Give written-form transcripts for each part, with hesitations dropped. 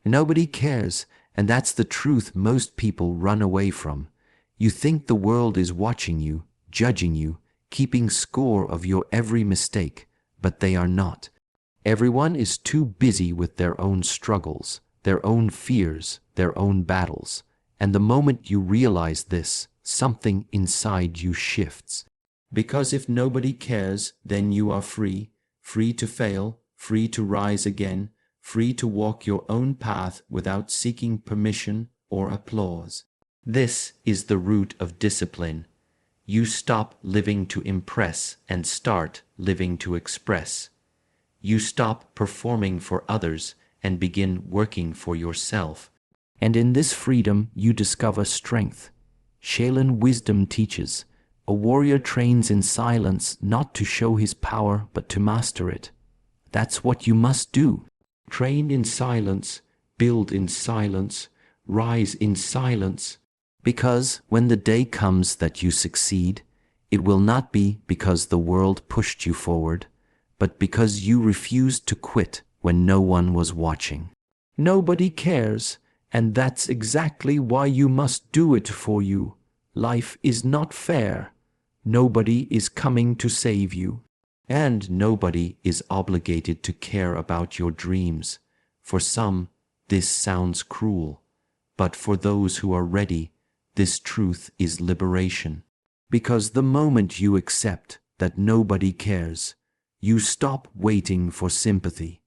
Nobody cares, and that's the truth most people run away from. You think the world is watching you, judging you, keeping score of your every mistake, but they are not. Everyone is too busy with their own struggles, their own fears, their own battles. And the moment you realize this, something inside you shifts. Because if nobody cares, then you are free, free to fail, free to rise again, free to walk your own path without seeking permission or applause. This is the root of discipline. You stop living to impress and start living to express. You stop performing for others and begin working for yourself. And in this freedom you discover strength. Shaolin wisdom teaches, a warrior trains in silence not to show his power but to master it. That's what you must do. Train in silence, build in silence, rise in silence. Because when the day comes that you succeed, it will not be because the world pushed you forward, but because you refused to quit when no one was watching. Nobody cares, and that's exactly why you must do it for you. Life is not fair. Nobody is coming to save you. And nobody is obligated to care about your dreams. For some, this sounds cruel, but for those who are ready, this truth is liberation. Because the moment you accept that nobody cares, you stop waiting for sympathy.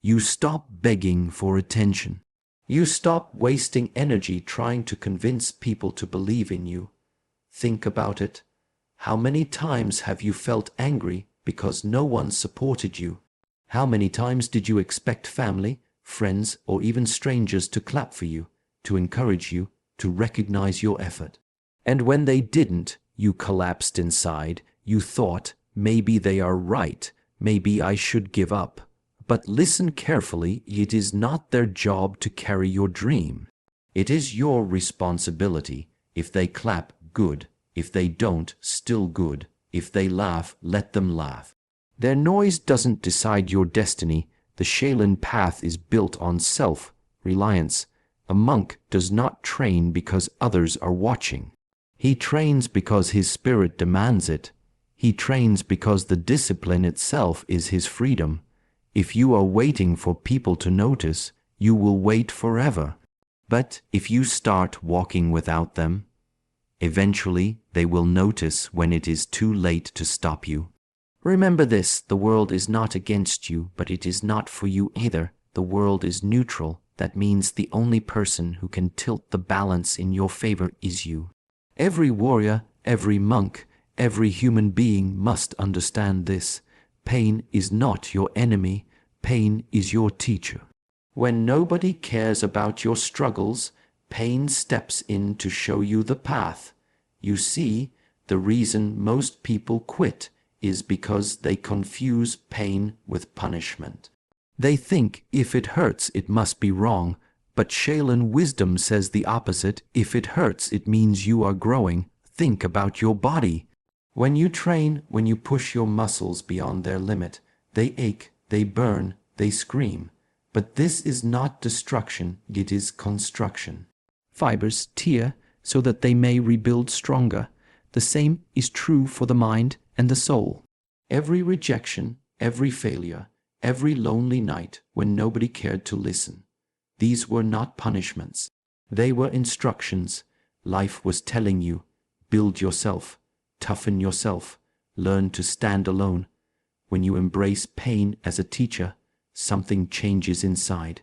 You stop begging for attention. You stop wasting energy trying to convince people to believe in you. Think about it. How many times have you felt angry because no one supported you? How many times did you expect family, friends, or even strangers to clap for you, to encourage you, to recognize your effort? And when they didn't, you collapsed inside. You thought, maybe they are right, maybe I should give up. But listen carefully, it is not their job to carry your dream. It is your responsibility. If they clap, good. If they don't, still good. If they laugh, let them laugh. Their noise doesn't decide your destiny. The Shaolin path is built on self-reliance. A monk does not train because others are watching. He trains because his spirit demands it. He trains because the discipline itself is his freedom. If you are waiting for people to notice, you will wait forever. But if you start walking without them, eventually they will notice when it is too late to stop you. Remember this, the world is not against you, but it is not for you either. The world is neutral. That means the only person who can tilt the balance in your favor is you. Every warrior, every monk, every human being must understand this. Pain is not your enemy. Pain is your teacher. When nobody cares about your struggles, pain steps in to show you the path. You see, the reason most people quit is because they confuse pain with punishment. They think if it hurts, it must be wrong, but Shaolin wisdom says the opposite. If it hurts, it means you are growing. Think about your body. When you train, when you push your muscles beyond their limit, they ache, they burn, they scream. But this is not destruction, it is construction. Fibers tear so that they may rebuild stronger. The same is true for the mind and the soul. Every rejection, every failure, every lonely night when nobody cared to listen, these were not punishments. They were instructions. Life was telling you, build yourself, toughen yourself, learn to stand alone. When you embrace pain as a teacher, something changes inside.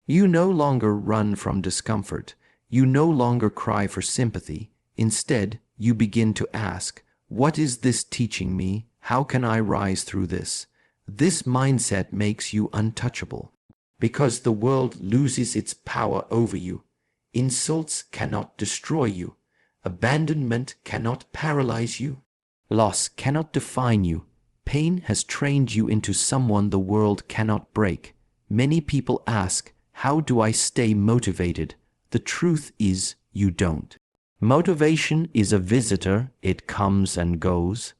You no longer run from discomfort. You no longer cry for sympathy. Instead, you begin to ask, what is this teaching me? How can I rise through this? This mindset makes you untouchable. Because the world loses its power over you. Insults cannot destroy you. Abandonment cannot paralyze you. Loss cannot define you. Pain has trained you into someone the world cannot break. Many people ask, how do I stay motivated? The truth is, you don't. Motivation is a visitor, it comes and goes.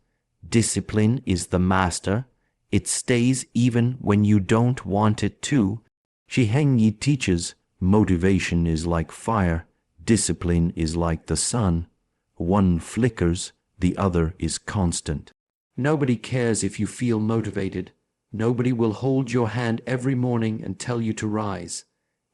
Discipline is the master, it stays even when you don't want it to. Shi Heng Yi teaches, Motivation is like fire, discipline is like the sun. One flickers, the other is constant. Nobody cares if you feel motivated. Nobody will hold your hand every morning and tell you to rise.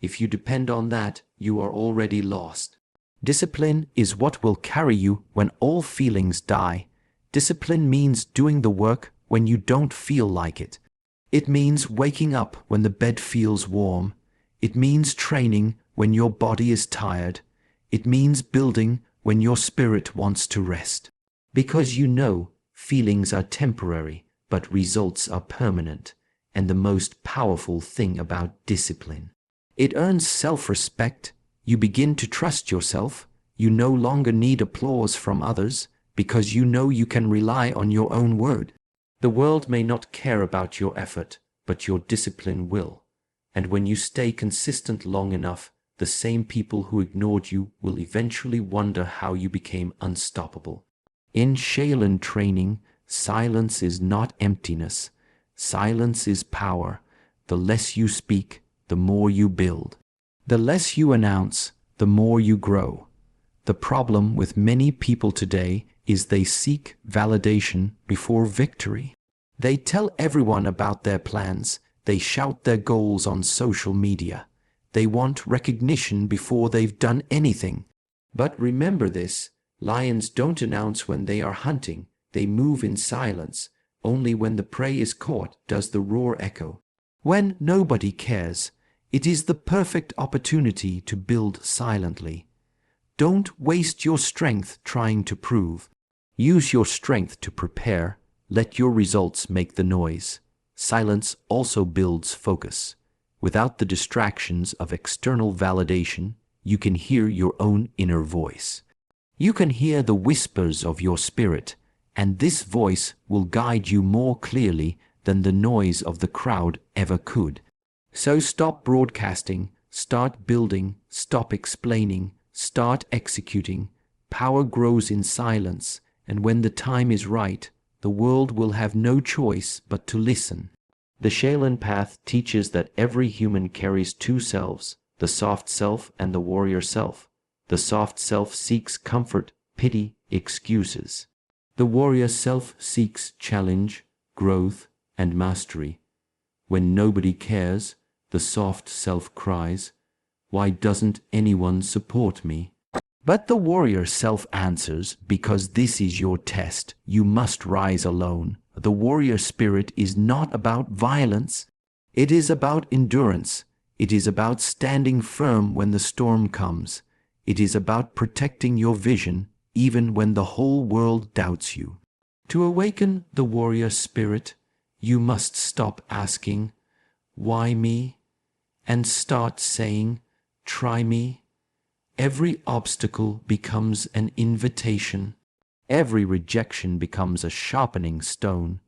If you depend on that, you are already lost. Discipline is what will carry you when all feelings die. Discipline means doing the work when you don't feel like it. It means waking up when the bed feels warm. It means training when your body is tired. It means building when your spirit wants to rest. Because you know feelings are temporary, but results are permanent. And the most powerful thing about discipline, it earns self-respect. You begin to trust yourself. You no longer need applause from others because you know you can rely on your own word. The world may not care about your effort, but your discipline will. And when you stay consistent long enough, the same people who ignored you will eventually wonder how you became unstoppable. In Shaolin training, silence is not emptiness. Silence is power. The less you speak, the more you build. The less you announce, the more you grow. The problem with many people today is they seek validation before victory. They tell everyone about their plans. They shout their goals on social media. They want recognition before they've done anything. But remember this, lions don't announce when they are hunting. They move in silence. Only when the prey is caught does the roar echo. When nobody cares, it is the perfect opportunity to build silently. Don't waste your strength trying to prove. Use your strength to prepare. Let your results make the noise. Silence also builds focus. Without the distractions of external validation, you can hear your own inner voice. You can hear the whispers of your spirit, and this voice will guide you more clearly than the noise of the crowd ever could. So stop broadcasting, start building, stop explaining, start executing. Power grows in silence, and when the time is right, the world will have no choice but to listen. The Shaolin path teaches that every human carries two selves, the soft self and the warrior self. The soft self seeks comfort, pity, excuses. The warrior self seeks challenge, growth, and mastery. When nobody cares, the soft self cries, "Why doesn't anyone support me?" But the warrior self answers, "Because this is your test. You must rise alone." The warrior spirit is not about violence. It is about endurance. It is about standing firm when the storm comes. It is about protecting your vision even when the whole world doubts you. To awaken the warrior spirit, you must stop asking, "Why me?" and start saying, "Try me." Every obstacle becomes an invitation. Every rejection becomes a sharpening stone.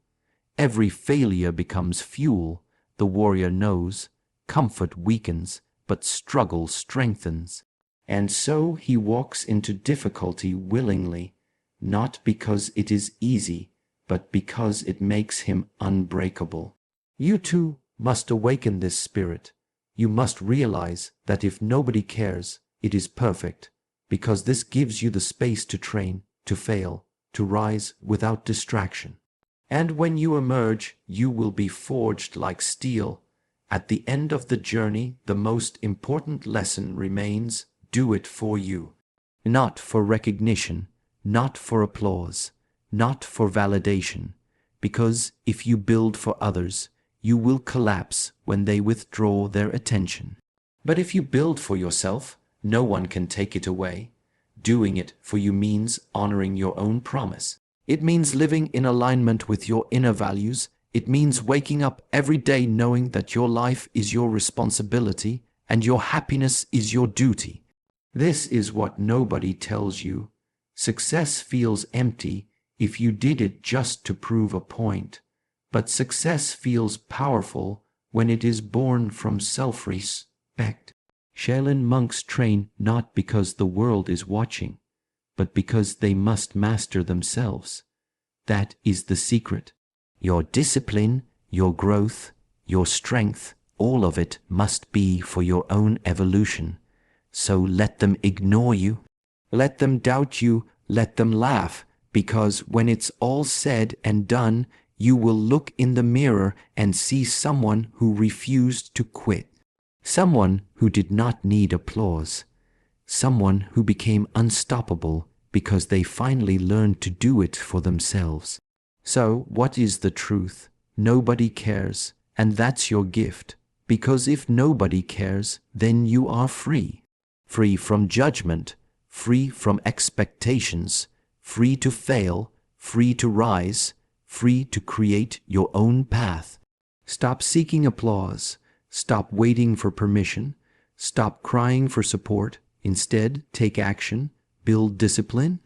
Every failure becomes fuel. The warrior knows comfort weakens, but struggle strengthens. And so he walks into difficulty willingly, not because it is easy, but because it makes him unbreakable. You too must awaken this spirit. You must realize that if nobody cares, it is perfect, because this gives you the space to train, to fail, to rise without distraction. And when you emerge, you will be forged like steel. At the end of the journey, the most important lesson remains: do it for you. Not for recognition, not for applause, not for validation. Because if you build for others, you will collapse when they withdraw their attention. But if you build for yourself, no one can take it away. Doing it for you means honoring your own promise. It means living in alignment with your inner values. It means waking up every day knowing that your life is your responsibility and your happiness is your duty. This is what nobody tells you. Success feels empty if you did it just to prove a point. But success feels powerful when it is born from self-respect. Shaolin monks train not because the world is watching, but because they must master themselves. That is the secret. Your discipline, your growth, your strength, all of it must be for your own evolution. So let them ignore you. Let them doubt you. Let them laugh. Because when it's all said and done, you will look in the mirror and see someone who refused to quit. Someone who did not need applause. Someone who became unstoppable because they finally learned to do it for themselves. So, what is the truth? Nobody cares, and that's your gift. Because if nobody cares, then you are free. Free from judgment, free from expectations, free to fail, free to rise, free to create your own path. Stop seeking applause. Stop waiting for permission. Stop crying for support. Instead, take action, build discipline,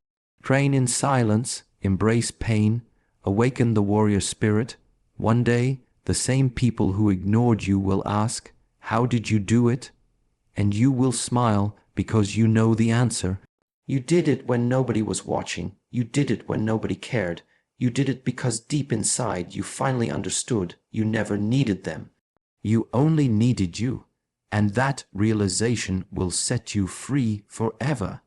train in silence, embrace pain, awaken the warrior spirit. One day, the same people who ignored you will ask, "How did you do it?" And you will smile because you know the answer. You did it when nobody was watching. You did it when nobody cared. You did it because deep inside you finally understood you never needed them. You only needed you. And that realization will set you free forever.